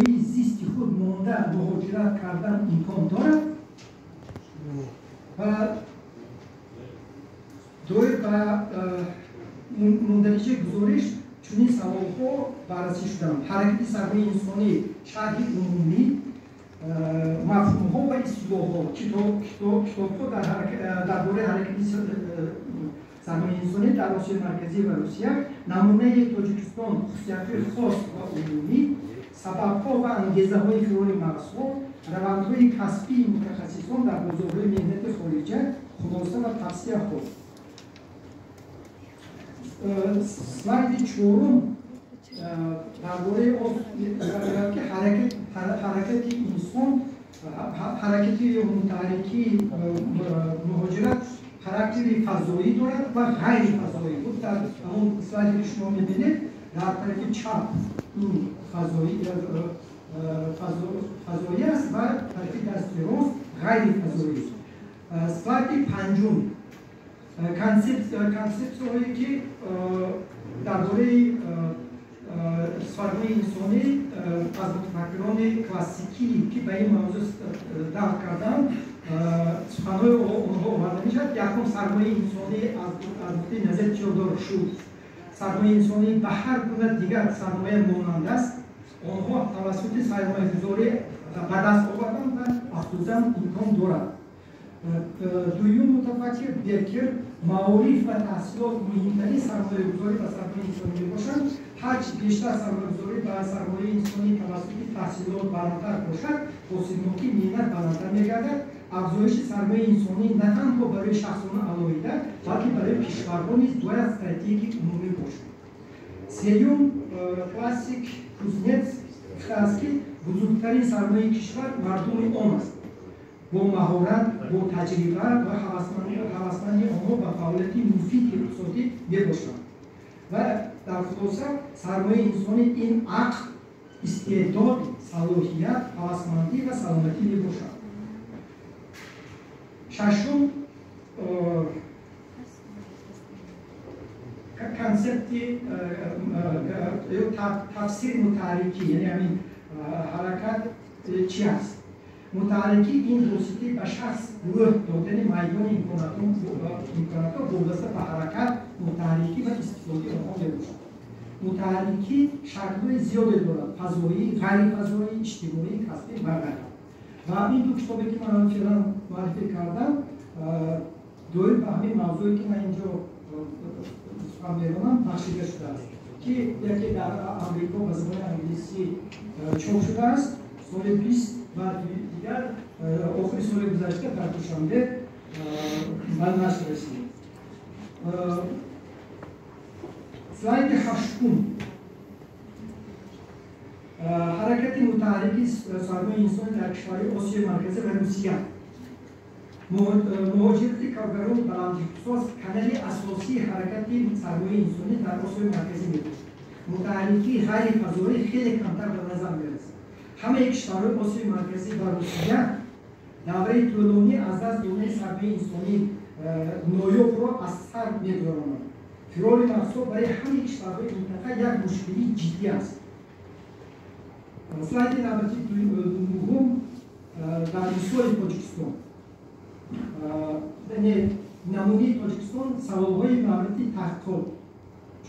زیستی خود مانده مهاجرت کردن امکان دارد و مندرجه گزارش چنین سوال‌ها بررسی شدند. حرکت سرمایه انسانی، شرح عمومی، مفهوم‌ها و اصطلاح‌ها، کتاب‌ها درباره حرکت سرمایه انسانی در آسیای مرکزی و روسیه، نمونه تاجیکستان، خصوصیت‌های خاص و عمومی، سبب‌ها و انگیزه‌های فرار مغزها، روندهای کسبی متخصصان در بازارهای مهنت خارجی، خلاصه و تفسیر خود. سلاید چهارم درباره حرکت انسان، حرکت متحرکی مهاجرت خاراکتری فضایی دارد و غیر فضایی. بود در همون سلایدی که شما می‌بینید در طرف چپ این فضایی است و طرف دست راست غیر فضایی است. سلاید پنجم کانسپت‌هایی که درباره سرمایه انسانی از متفکران کلاسیکی که به این موضوع درک کردند سخن‌های آنها آورده می‌شود. یکم سرمایه انسانی از نقطه نظر جادار شد. سرمایه انسانی به هر گونه دیگر سرمایه مانند است. آنها توسط سرمایه‌گذاری به دست آوردن و افزودن امکان دارد. دویم متفکر بیکر معارف و تحصیلات مهمترین سرمایه‌گذاری و سرمایه انسانی میباشند. هرچی بیشتر سرمایه‌گذاری و سرمایه انسانی توسط تحصیلات بالاتر باشد، حاصل که مهنت بالاتر میگردد. افزایش سرمایه انسانی نه تنها برای شخصان علاوه بلکه برای کشورها نیز باید استراتژیک عمومی باشد. سوم کلاسیک کوزنتس است که بزرگترین سرمایه کشور مردم آن است. با مهارت، با تجربه و هوسمندی آنها به فعالیت مفید اقتصادی میباشند. و در خلاصه سرمایه انسانی این عقل، استعداد، صلاحیت، هوسمندی و سلامتی میباشد. ششم کانسپت تفسیر متحرکی، یعنی همین حرکت چی است؟ متحرکی این واسطه به شخص روح دادن میدان امکانات وابسته به حرکت متحرکی و استفاده آنها میباشد. متحرکی شکل‌های زیادی دارد: فضایی، غیر فضایی، اجتماعی، کسبی و غیره. و این دو کتابی که من فعلا معرفی کردم دوی به همین موضوعی که من اینجا سخن می‌رانم بخشیده شده است که یکی در امریکا به زبان انگلیسی چاپ شده است سال 20 و دیگر آخر سال گذشته در دوشنبه به نشر رسید. سلاید هشتم حرکت متحرکی سرمایه انسانی در کشورهای آسیای مرکزی و روسیه. مهاجرت کارگران بلنداختصاص کانال اساسی حرکت سرمایه انسانی در آسیای مرکزی میباشد. متحرکی غیر فضایی خیلی کمتر به نظر میرسد. همه کشورهای آسیای مرکزی و روسیه دوره طولانی از دست دادن سرمایه انسانی نایاب را از سر می‌گذرانند. فرار مغزها برای همه کشورهای منطقه یک مشکلی جدی است. سلاید نمبر دوم در مثال تاجیکستان. نمونه تاجیکستان سوال‌های مورد تحقیقات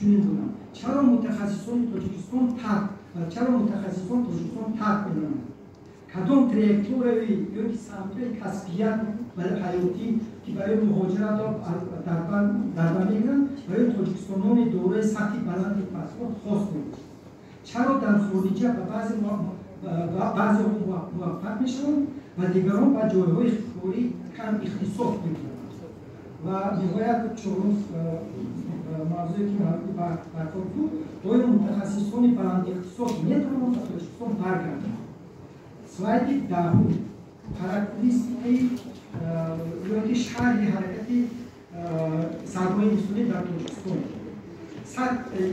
چنین بودند: چرا متخصصان تاجیکستان ترک می‌کنند؟ کدام تراکتورهای یا سمت‌های کسبیت برای حیاتی که برای مهاجرت در بر می‌گیرند برای تاجیکستانیان دوره سطح بلند پاسپورت خاص می‌باشد؟ چرا در خارجه به بعضی موفق می‌شوند و دیگران به جایهای کاری کم اختصاص می‌کنند؟ و نهایت چهارم موضوعی که مربوط به برخورد بود، آیا متخصصان بلند اختصاص می‌توانند به تاجیکستان برگردند؟ سلاید دهم کاراکتریستیک یا شرح حرکت سرمایه انسانی در تاجیکستان.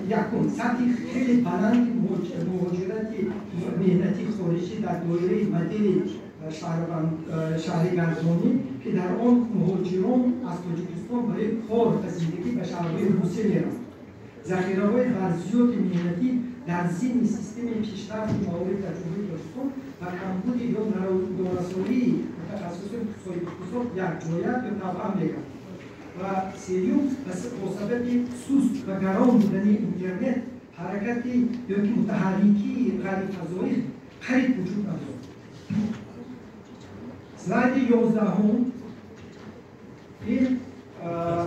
یکم سطح خیلی بلند مهاجرت مهنتی خارجی در دایره مدیر شهرگردانی که در آن مهاجران از تاجیکستان برای کار و زندگی به شهرهای روسیه می‌روند. ذخیره‌های ارزیات مهنتی در ضمن سیستم پیشرفت مهارت تجربه و کمبود یا نارسایی تخصص اقتصاد یک جایه یا طبعا میگم و سیوم با سبب سوست و گران بودن اینترنت حرکتی یا که متحرکی غیر فضایی خرید وجود ندارد. سلاید 11 این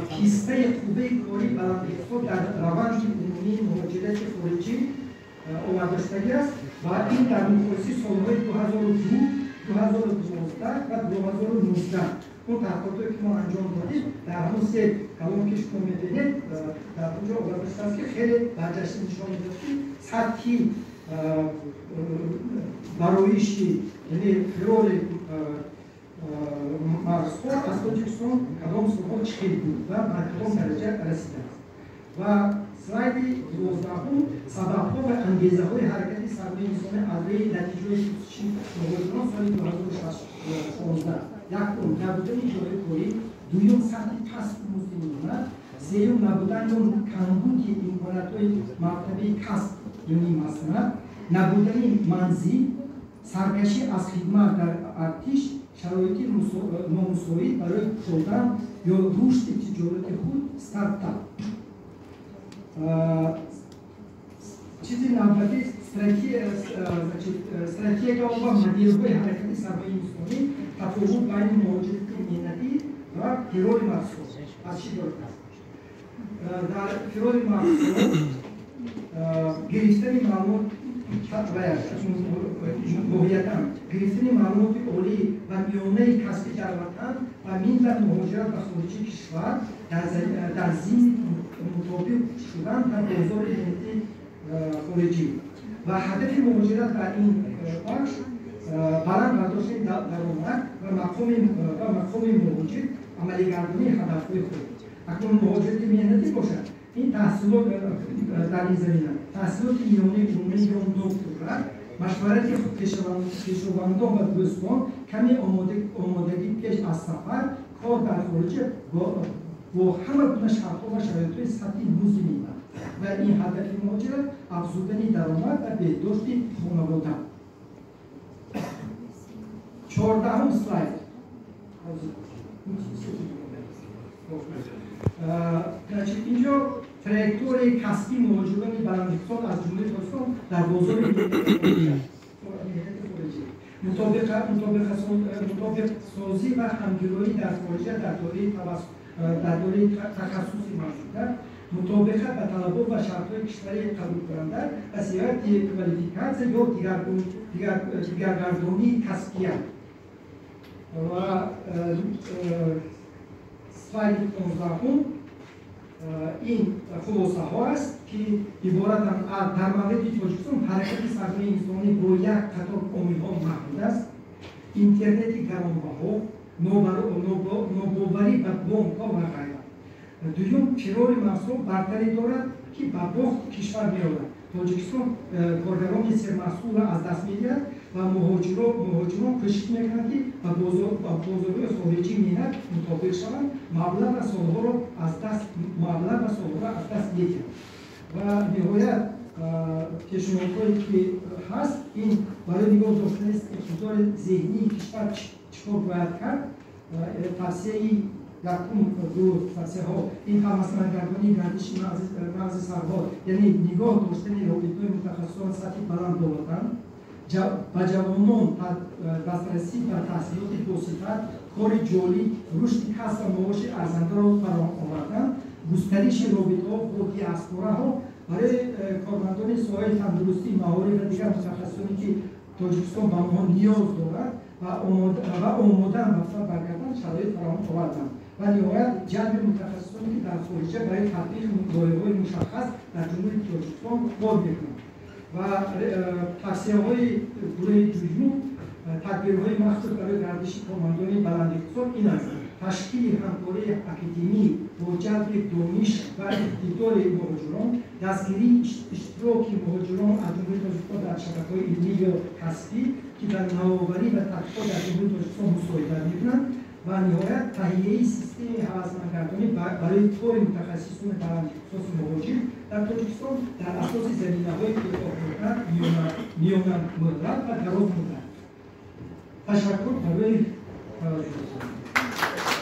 کیسته خوبه کاری بلندیخود در روند عمومی مهاجرت خارجی آوردستگی است و این در مقایسه سالهای 2002 2012 و 2019 اون تحقیقاتی که ما انجام دادیم در همون سه کلام که شما می‌بینید در اونجا آوردسته است که خیلی برجسته نشان می‌دهد که سطحی برایشی یعنی فرار مرزها از تاجیکستان کدام سالها چه بود و به کدام درجه رسیده است و سلاید 12 سبب‌ها و انگیزه‌های حرکت سرمایه انسانی از روی نتیجه شیوع مهاجران سال 2016 یکم نبودن جای کاری، دوم سطح پست مسلمانان، سوم نبودن یا کمبود امکانات‌های مرتبه کسب یعنی مثلا نبودن منزل، سرکشی از خدمت در ارتش، شرایط نامساوی برای شدن یا رشد تجارت خود استارتاپ. چیزی نوبتی استراتژی که با مدیرهای حرکت سرمایه انسانی تفاوت بین مهاجرت ملتی و فرار مخصوص از چی دارد است؟ در فرار مخصوص گرفتن معلومات موقعیتاً گرفتن معلومات عالی و میانه کسب در وطن و ملت مهاجرت به خارج کشور در ضمن مطابق شدن در بازار ملی خارجی و هدف مهاجرت در این بخش برآورد برداشت درآمد و مقام مهاجر عملی گردانی هدف‌های خود. اکنون مهاجرت مهنتی باشد این تحصیلات در این زمینه تحصیلات میانه عمومی یا دکترا مشورت پیشروندان و دوستان کمی آمادگی پیش از سفر کار در خارج با همه گونه شرط‌ها و شرایط‌های سطحی لزومی و این هدف مهاجرت افزودن درآمد و بهداشت خانواده. 14 سلاید اینجا تراکتور کسبی مهاجران بلندیخوان از جمله تاجیکستان در بازار مطابق سازی و همگرایی در خارج در دوره تخصصی موجود مطابقت به طلبات و شرط‌های کشوری قبول کننده و سیاحت کوالیفیکاسیون یا دیگرگردانی کسبیه و سلاید 15 این خلاصه ها است که عبارتاً در مورد تاجیکستان حرکت سرمایه انسانی با یک قطار عامل‌ها محدود است. اینترنت گرانبها، ناباوری به بانک‌ها و غیره. دوم فرار محصول برتری دارد که به باخت کشور می‌آورد. تاجیکستان کارگران سرمحصول را از دست می‌دهد و مهاجران کوشش می‌کنند که به بازارهای خارجی ملت مطابق شوند مبلغ و سالها را از دست می‌دهند و نهایت پیشنهادهایی که هست این برای نگاه داشتن اقتدار ذهنی کشور چکار باید کرد توصیه توصیه ها این همسرگردانی گردش مغز سرباز یعنی نگاه داشتن رابطه‌های متخصصان سطح بلند داشتن و جوانان دسترسی به تحصیلات باصفت کار جاری رشد کسب و معاش ارزنده را فراهم آوردن گسترش رابطه‌ها با دیاسپوراها برای کارمندان ساحه تندرستی معارف و دیگر متخصصانی که تاجیکستان به آنها نیاز دارد و آمادن و برگردن شرایط فراهم آوردن و نهایت جلب متخصصانی که در خارجه برای تطبیق لایحه‌های مشخص در جمهوری تاجیکستان کار می‌کنند و توصیه‌های گروه دوم تدبیرهای مخصوص برای گردش کارمندان بلنداقتصاد این است: تشکیل همکاری اکادمی با جلب دانش و اقتدار مهاجران، دستگیری اشتراک مهاجران از جمهوری تاجیکستان در شبکه‌های علمی یا کسبی که در نوآوری و تحقیقات در جمهوری تاجیکستان مساعدت می‌کنند و نهایت تهیه سیستم هوسمندگردانی برای کار متخصصان بلنداختصاص مهاجر در تاجیکستان در اساس زمینه‌های اتفاق میان مدت و دراز مدت تشکر برای